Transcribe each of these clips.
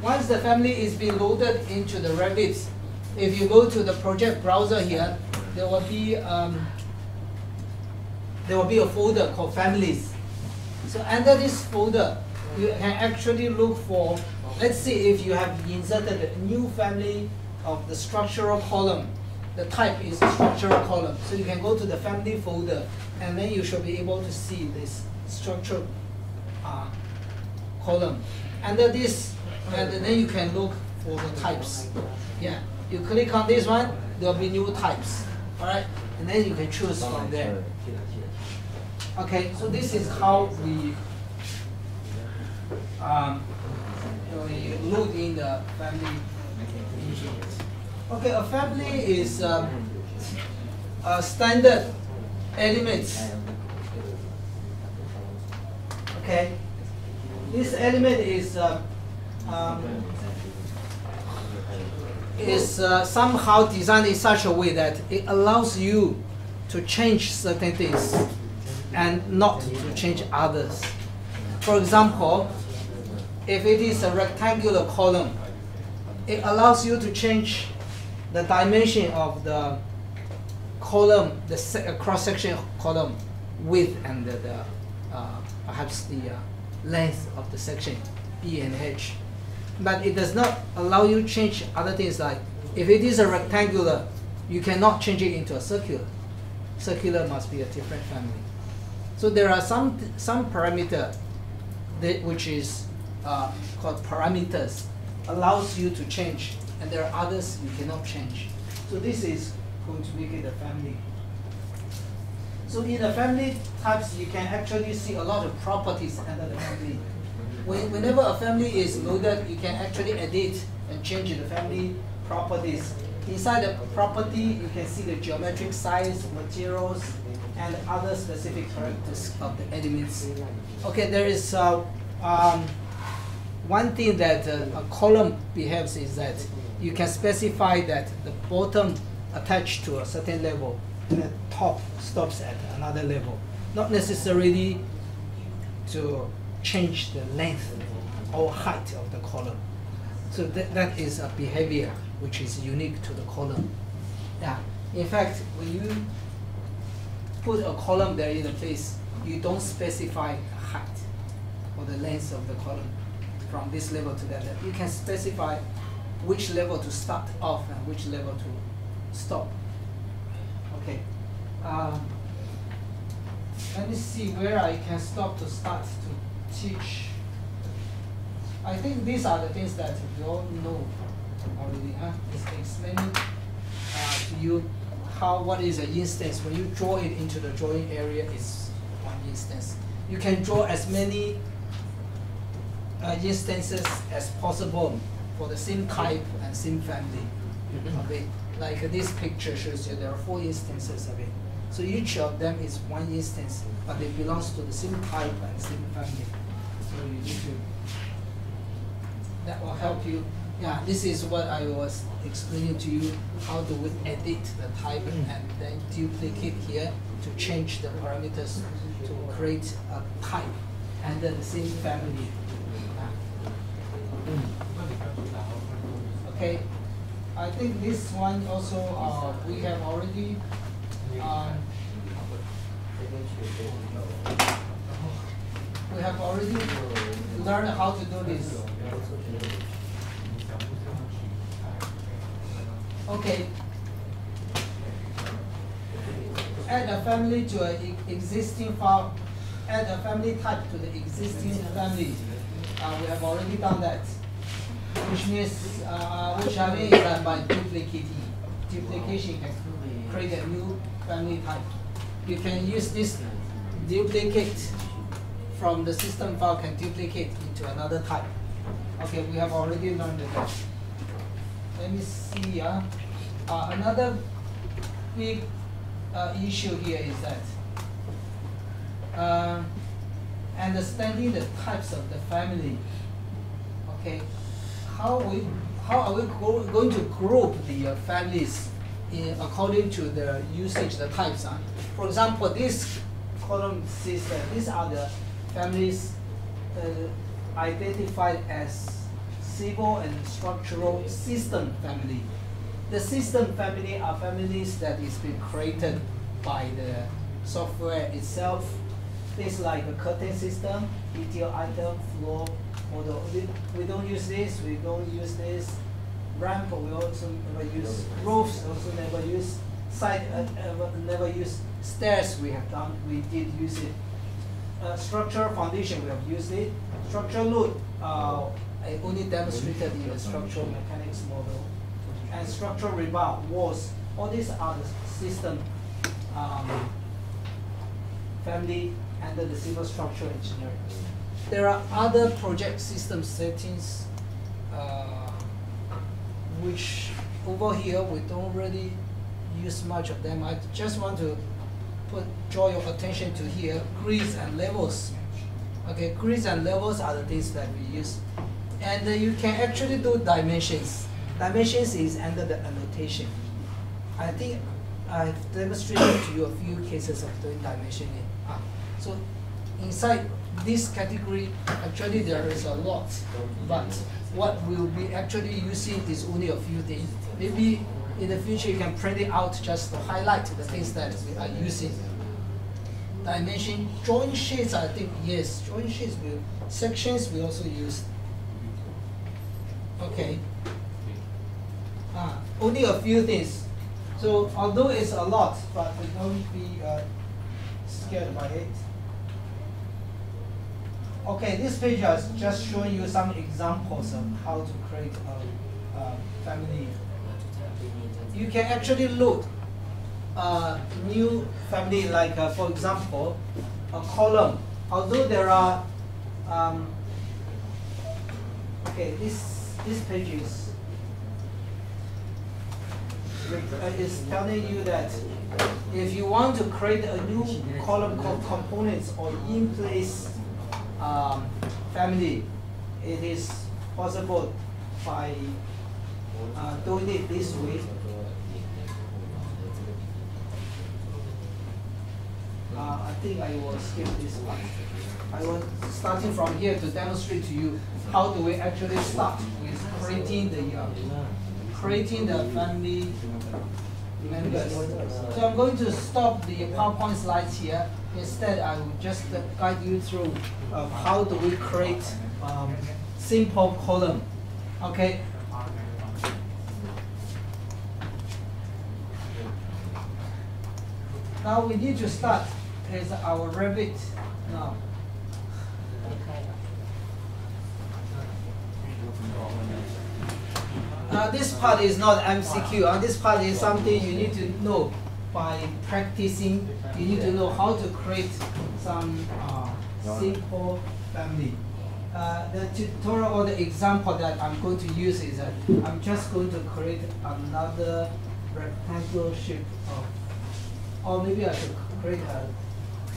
once the family is being loaded into the Revit, if you go to the project browser here, there will be a folder called families. So under this folder, you can actually look for, let's see if you have inserted a new family of the structural column. The type is structural column. So you can go to the family folder, and then you should be able to see this structural column. Under this, and then you can look for the types. Yeah, you click on this one, there will be new types. All right, and then you can choose from there. Okay, so this is how we load in the family. Okay, a family is a standard elements. Okay, this element is somehow designed in such a way that it allows you to change certain things and not to change others. For example, if it is a rectangular column, it allows you to change the dimension of the column, the cross-section column width and perhaps the length of the section, E and H. But it does not allow you to change other things like, if it is a rectangular, you cannot change it into a circular. Circular must be a different family. So there are some parameter which is called parameters, allows you to change, and there are others you cannot change. So this is going to make it a family. So in the family types, you can actually see a lot of properties under the family. Whenever a family is loaded, you can actually edit and change the family properties. Inside the property, you can see the geometric size, materials, and other specific characteristics of the elements. Okay, there is one thing that a column behaves is that you can specify that the bottom attached to a certain level and the top stops at another level. Not necessarily to change the length or height of the column. So that is a behavior which is unique to the column. Yeah. In fact, when you put a column there in a place, you don't specify the height or the length of the column from this level to that level. You can specify which level to start off and which level to stop. Okay. Let me see where I can stop to start to teach. I think these are the things that you all know already. It's explaining to you what is an instance. When you draw it into the drawing area, it's one instance. You can draw as many instances as possible for the same type and same family. Okay, like this picture shows you there are 4 instances of it. So each of them is one instance, but it belongs to the same type and same family. So you need to, that will help you. Yeah, this is what I was explaining to you, how do we edit the type and then duplicate here to change the parameters to create a type under the same family. Okay, I think this one also we have already learned how to do this. Okay. Add a family to an existing file. Add a family type to the existing family. We have already done that, which means which I mean is that by duplication can create a new family type. You can use this duplicate from the system file can duplicate into another type. Okay, we have already learned that. Let me see. Another big issue here is that understanding the types of the family. Okay, how are we going to group the families according to the usage, the types? For example, this column says that these are the families identified as civil and structural system family. The system family are families that is being created by the software itself. Things like a curtain system, detail item, floor, model. We don't use this, we don't use this. Ramp, we also never use. Roofs, also never use. Side, never use. Stairs, we have done, we did use it. Structural foundation, we have used it. Structural load, I only demonstrated in the structural mechanics model. And structural rebar, walls, all these are the system family under the civil structural engineering. There are other project system settings which over here we don't really use much of them. I just want to draw your attention to here, grids and levels. Okay, grids and levels are the things that we use. And you can actually do dimensions. Dimensions is under the annotation. I think I've demonstrated to you a few cases of doing dimensioning. So inside this category, actually there is a lot, but what we'll be actually using is only a few things. Maybe in the future you can print it out just to highlight the things that we are using. Dimension, joint sheets, I think, yes, joint sheets, sections we also use. Okay. Only a few things. So although it's a lot, but don't be scared by it. Okay, this page is just showing you some examples of how to create a family. You can actually load a new family, like for example, a column. Although there are, okay, this page is telling you that if you want to create a new column called components or in place family, it is possible by doing it this way. I think I will skip this part. I was starting from here to demonstrate to you how do we actually start with creating the family members. So I'm going to stop the PowerPoint slides here. Instead, I will just guide you through how do we create simple column. Okay. Now we need to start with our Revit now. This part is not MCQ. This part is something you need to know by practicing. You need to know how to create some simple family. The tutorial or the example that I'm going to use is that I'm just going to create another rectangle shape of, or maybe I should create a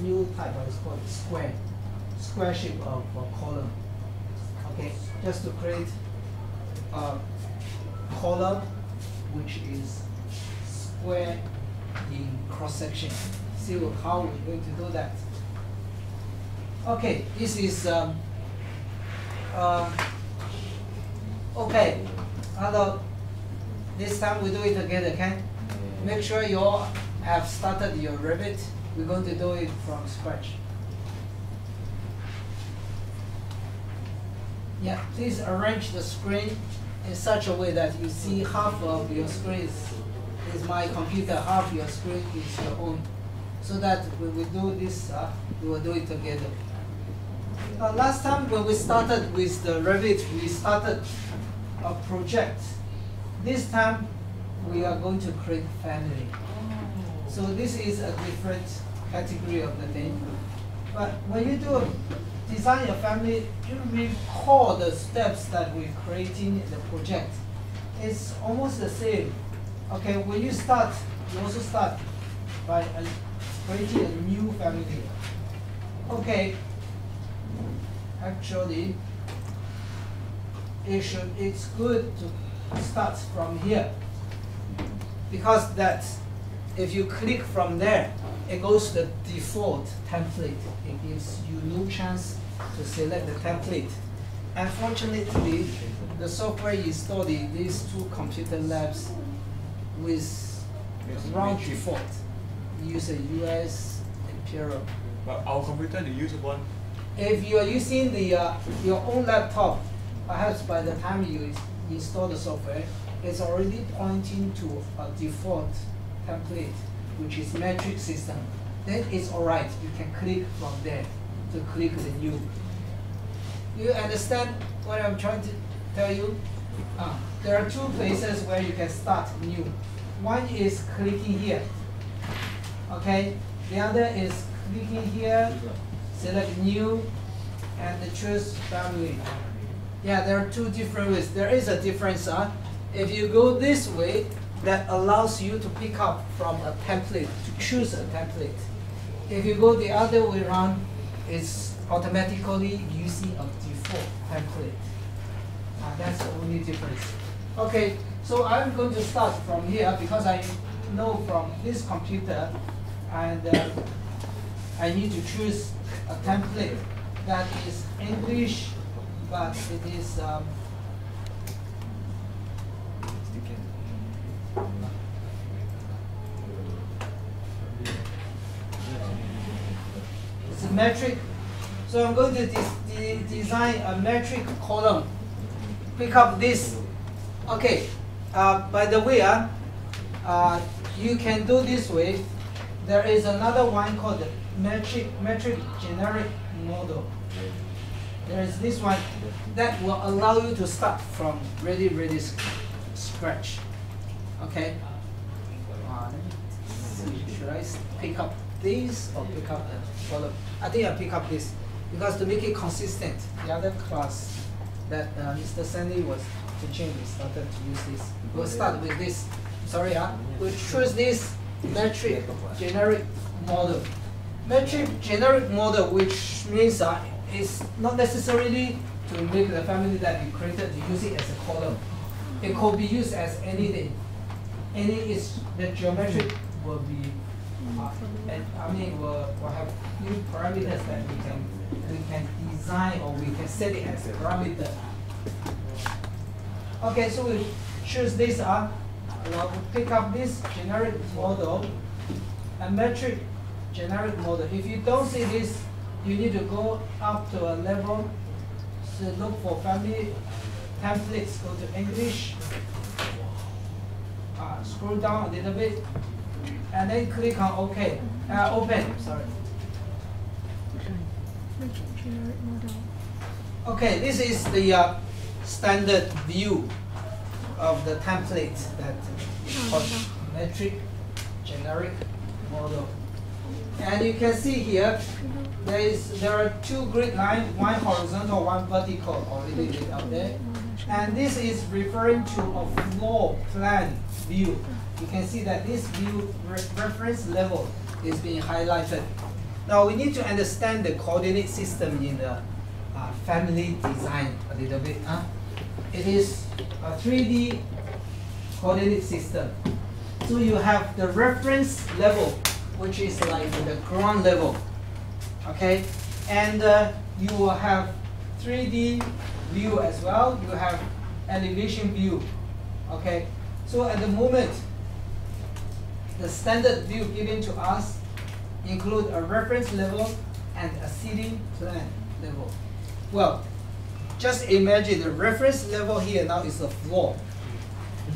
new type, it's called square shape of a column. Okay, just to create a column which is square in cross section. See how we're going to do that. Okay, this is okay. Hello. This time we do it together, okay? Make sure you all have started your Revit. We're going to do it from scratch. Yeah, please arrange the screen in such a way that you see half of your screen is my computer, half your screen is your own. So that when we do this, we will do it together. Last time when we started with the Revit, we started a project. This time we are going to create family. So this is a different category of the thing. But when you design a family, you recall the steps that we're creating in the project. It's almost the same. Okay, when you start, you also start by creating a new family. Okay, actually, it's good to start from here, because that if you click from there, it goes to the default template. It gives you no chance to select the template. Unfortunately, the software installed in these two computer labs with wrong default. Use a US Imperial. But our computer, they use one. If you are using the your own laptop, perhaps by the time you install the software, it's already pointing to a default template, which is metric system. Then it's all right. You can click from there to click the new. You understand what I'm trying to tell you? There are two places where you can start new. One is clicking here. Okay. The other is clicking here, select new, and choose family. Yeah, there are two different ways. There is a difference. If you go this way, that allows you to pick up from a template, to choose a template. If you go the other way around, it's automatically using a default template. That's the only difference. Okay, so I'm going to start from here because I know from this computer, and I need to choose a template that is English, but it is it's a metric. So I'm going to design a metric column. Pick up this. Okay. By the way, you can do this way. There is another one called the metric generic model. There is this one that will allow you to start from really scratch. Okay. Let me see. Should I pick up this or pick up the column? I think I pick up this because to make it consistent. The other class that Mr. Sandy was teaching, we started to use this. We'll start with this. Sorry, we'll choose this metric generic model. Metric generic model, which means it's not necessarily to make the family that you created to use it as a column. It could be used as anything. The geometric will be, will have new parameters that we can design, or we can set it as a parameter. Okay, so we choose this. We'll pick up this generic model, a metric generic model. If you don't see this, you need to go up to a level. So look for family templates. Go to English. Scroll down a little bit, and then click on OK. Open. Sorry. Okay, this is the standard view of the template that is called metric generic model. And you can see here there are two grid lines, one horizontal, one vertical, already laid out there. And this is referring to a floor plan view. You can see that this view reference level is being highlighted. Now we need to understand the coordinate system in the family design a little bit. It is a 3D coordinate system. So you have the reference level, which is like the ground level. Okay, and you will have 3D view as well. You have elevation view. Okay, so at the moment, the standard view given to us include a reference level and a seating plan level. Well, just imagine the reference level here now is the floor.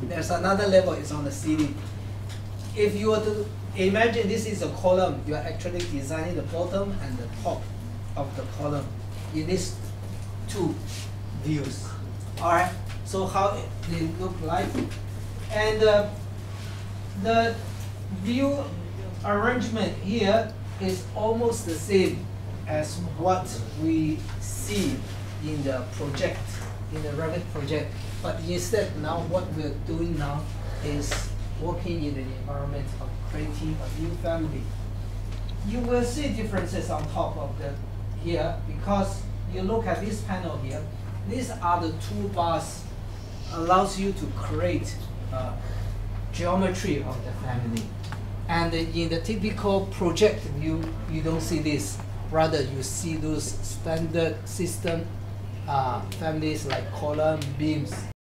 There's another level is on the ceiling. If you were to imagine this is a column, you are actually designing the bottom and the top of the column in these two views. All right. So how they look like, and the view arrangement here is almost the same as what we see in the project, in the Revit project. But instead, now what we're doing now is working in the environment of creating a new family. You will see differences on top of the here because you look at this panel here. These are the toolbars allows you to create geometry of the family. And in the typical project view, you don't see this. Rather, you see those standard system families like column, beams.